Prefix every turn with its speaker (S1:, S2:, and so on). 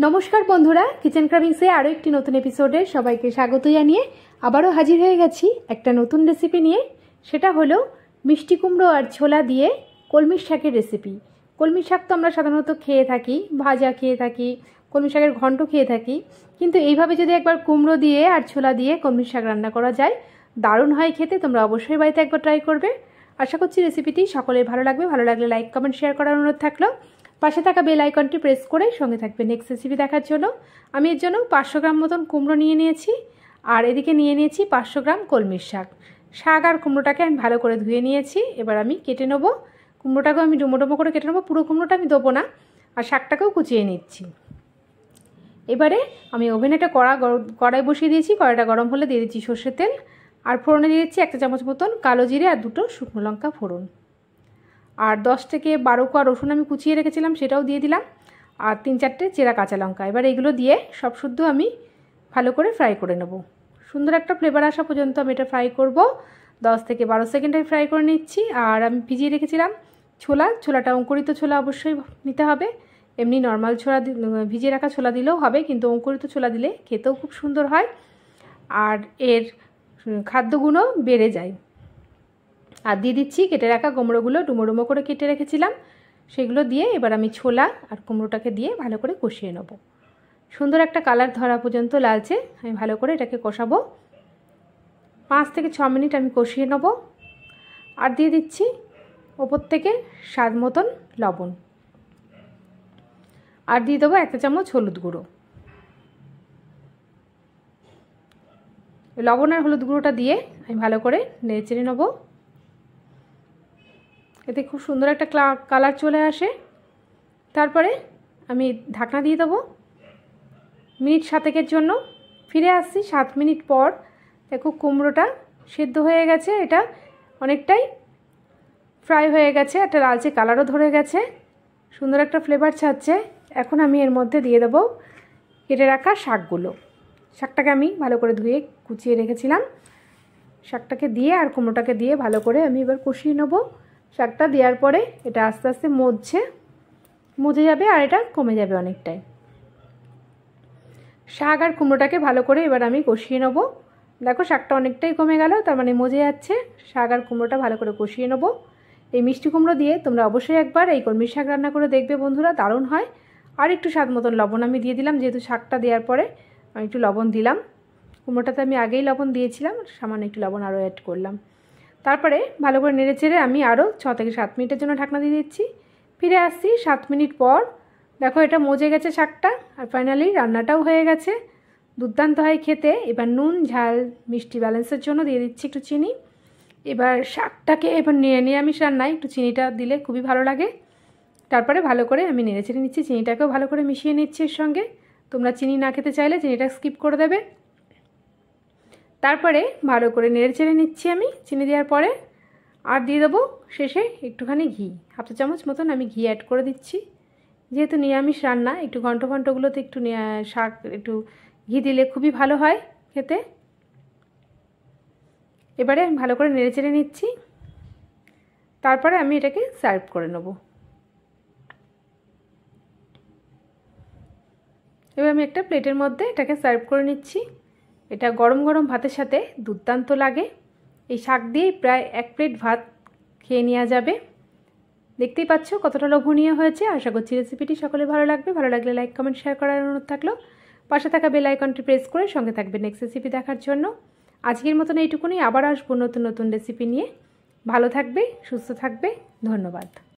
S1: নমস্কার বন্ধুরা, কিচেন ক্রাভিংসে আরও একটি নতুন এপিসোডে সবাইকে স্বাগত জানিয়ে আবারও হাজির হয়ে গেছি একটা নতুন রেসিপি নিয়ে। সেটা হলো মিষ্টি কুমড়ো আর ছোলা দিয়ে কলমি শাকের রেসিপি। কলমি শাক তো আমরা সাধারণত খেয়ে থাকি, ভাজা খেয়ে থাকি, কলমি শাকের ঘন্ট খেয়ে থাকি, কিন্তু এইভাবে যদি একবার কুমড়ো দিয়ে আর ছোলা দিয়ে কলমি শাক রান্না করা যায়, দারুণ হয় খেতে। তোমরা অবশ্যই বাড়িতে একবার ট্রাই করবে। আশা করছি রেসিপিটি সকলের ভালো লাগবে। ভালো লাগলে লাইক কমেন্ট শেয়ার করার অনুরোধ থাকলো। পাশে থাকা বেল আইকনটি প্রেস করে সঙ্গে থাকবে নেক্সট রেসিপি দেখার জন্য। আমি এর জন্য 500 গ্রাম মতন কুমড়ো নিয়ে নিয়েছি, আর এদিকে নিয়ে নিয়েছি 500 গ্রাম কলমির শাক। শাক আর কুমড়োটাকে আমি ভালো করে ধুয়ে নিয়েছি। এবার আমি কেটে নেব। কুমড়োটাকেও আমি ডুমো ডুমো করে কেটে নেবো, পুরো কুমড়োটা আমি দেবো না। আর শাকটাকেও কুচিয়ে নিচ্ছি। এবারে আমি ওভেনে একটা কড়াই বসিয়ে দিয়েছি। কড়াইটা গরম হলে দিয়ে দিচ্ছি সর্ষের তেল, আর ফোড়নে দিয়ে দিচ্ছি 1 চামচ মতন কালো জিরে আর 2টো শুকনো লঙ্কা ফোড়ন, আর 10 থেকে 12 কোয়া রসুন আমি কুচিয়ে রেখেছিলাম, সেটাও দিয়ে দিলাম, আর 3-4টে চেরা কাঁচা লঙ্কা। এবার এইগুলো দিয়ে সব শুদ্ধ আমি ভালো করে ফ্রাই করে নেব। সুন্দর একটা ফ্লেভার আসা পর্যন্ত আমি এটা ফ্রাই করব। 10 থেকে 12 সেকেন্ড আমি ফ্রাই করে নিচ্ছি। আর আমি ভিজিয়ে রেখেছিলাম ছোলাটা অঙ্কুরিত ছোলা অবশ্যই নিতে হবে। এমনি নর্মাল ছোলা ভিজিয়ে রাখা ছোলা দিলেও হবে, কিন্তু অঙ্কুরিত ছোলা দিলে খেতেও খুব সুন্দর হয় আর এর খাদ্যগুণও বেড়ে যায়। আর দিয়ে দিচ্ছি কেটে রাখা কুমড়োগুলো, ডুমো ডুমো করে কেটে রেখেছিলাম, সেগুলো দিয়ে এবার আমি ছোলা আর কুমড়োটাকে দিয়ে ভালো করে কষিয়ে নেব। সুন্দর একটা কালার ধরা পর্যন্ত লালচে আমি ভালো করে এটাকে কষাবো। 5 থেকে 6 মিনিট আমি কষিয়ে নেব। আর দিয়ে দিচ্ছি ওপর থেকে স্বাদ মতন লবণ, আর দিয়ে দেবো 1 চামচ হলুদ গুঁড়ো। লবণ আর হলুদ গুঁড়োটা দিয়ে আমি ভালো করে নেড়ে চেড়ে নেবো। এতে খুব সুন্দর একটা কালার চলে আসে। তারপরে আমি ঢাকনা দিয়ে দেবো মিনিট 7 জন্য। ফিরে আসছি 7 মিনিট পর। দেখো কুমড়োটা সেদ্ধ হয়ে গেছে, এটা অনেকটাই ফ্রাই হয়ে গেছে, একটা লালচে কালারও ধরে গেছে, সুন্দর একটা ফ্লেভার ছাড়ছে। এখন আমি এর মধ্যে দিয়ে দেবো কেটে রাখা শাকগুলো। শাকটাকে আমি ভালো করে ধুয়ে কুচিয়ে রেখেছিলাম, শাকটাকে দিয়ে আর কুমড়োটাকে দিয়ে ভালো করে আমি এবার কষিয়ে নেবো। শাকটা দেওয়ার পরে এটা আস্তে আস্তে মজে যাবে আর এটা কমে যাবে অনেকটাই। শাক আর কুমড়োটাকে ভালো করে এবার আমি কষিয়ে নেব। দেখো শাকটা অনেকটাই কমে গেল, তার মানে মজে যাচ্ছে। শাক আর কুমড়োটা ভালো করে কষিয়ে নেব। এই মিষ্টি কুমড়ো দিয়ে তোমরা অবশ্যই একবার এই কলমি শাক রান্না করে দেখবে বন্ধুরা, দারুণ হয়। আর একটু স্বাদ মতন লবণ আমি দিয়ে দিলাম, যেহেতু শাকটা দেওয়ার পরে আমি একটু লবণ দিলাম। কুমড়োটাতে আমি আগেই লবণ দিয়েছিলাম, সামান্য একটু লবণ আরও অ্যাড করলাম। তারপরে ভালো করে নেড়ে চেড়ে আমি আরও 6 থেকে 7 মিনিটের জন্য ঢাকনা দিয়ে দিচ্ছি। ফিরে আসছি 7 মিনিট পর। দেখো এটা মজে গেছে শাকটা, আর ফাইনালি রান্নাটাও হয়ে গেছে। দুর্দান্ত হয় খেতে। এবার নুন ঝাল মিষ্টি ব্যালেন্সের জন্য দিয়ে দিচ্ছি একটু চিনি। এবার শাকটাকে এবার নিরামিষ রান্নায় একটু চিনিটা দিলে খুবই ভালো লাগে। তারপরে ভালো করে আমি নেড়ে চেড়ে নিচ্ছি, চিনিটাকেও ভালো করে মিশিয়ে নিচ্ছি এর সঙ্গে। তোমরা চিনি না খেতে চাইলে চিনিটা স্কিপ করে দেবে। তারপরে ভালো করে নেড়ে চেড়ে নিচ্ছি আমি চিনি দেওয়ার পরে। আর দিয়ে দেবো শেষে একটুখানি ঘি, 1/2 চামচ মতন আমি ঘি অ্যাড করে দিচ্ছি। যেহেতু নিরামিষ রান্না, একটু ঘন্টগুলোতে একটু শাক একটু ঘি দিলে খুবই ভালো হয় খেতে। এবারে আমি ভালো করে নেড়ে চেড়ে নিচ্ছি। তারপরে আমি এটাকে সার্ভ করে নেব। এবার আমি একটা প্লেটের মধ্যে এটাকে সার্ভ করে নিচ্ছি। এটা গরম গরম ভাতের সাথে দুর্দান্ত লাগে। এই শাক দিয়েই প্রায় 1 প্লেট ভাত খেয়ে নেওয়া যাবে। দেখতেই পাচ্ছ কতটা লোভনীয় হয়েছে। আশা করছি রেসিপিটি সকলে ভালো লাগবে। ভালো লাগলে লাইক কমেন্ট শেয়ার করার অনুরোধ থাকলো। পাশে থাকা বেল আইকনটি প্রেস করে সঙ্গে থাকবে নেক্সট রেসিপি দেখার জন্য। আজকের মতন এইটুকুনি, আবার আসবো নতুন নতুন রেসিপি নিয়ে। ভালো থাকবে, সুস্থ থাকবে, ধন্যবাদ।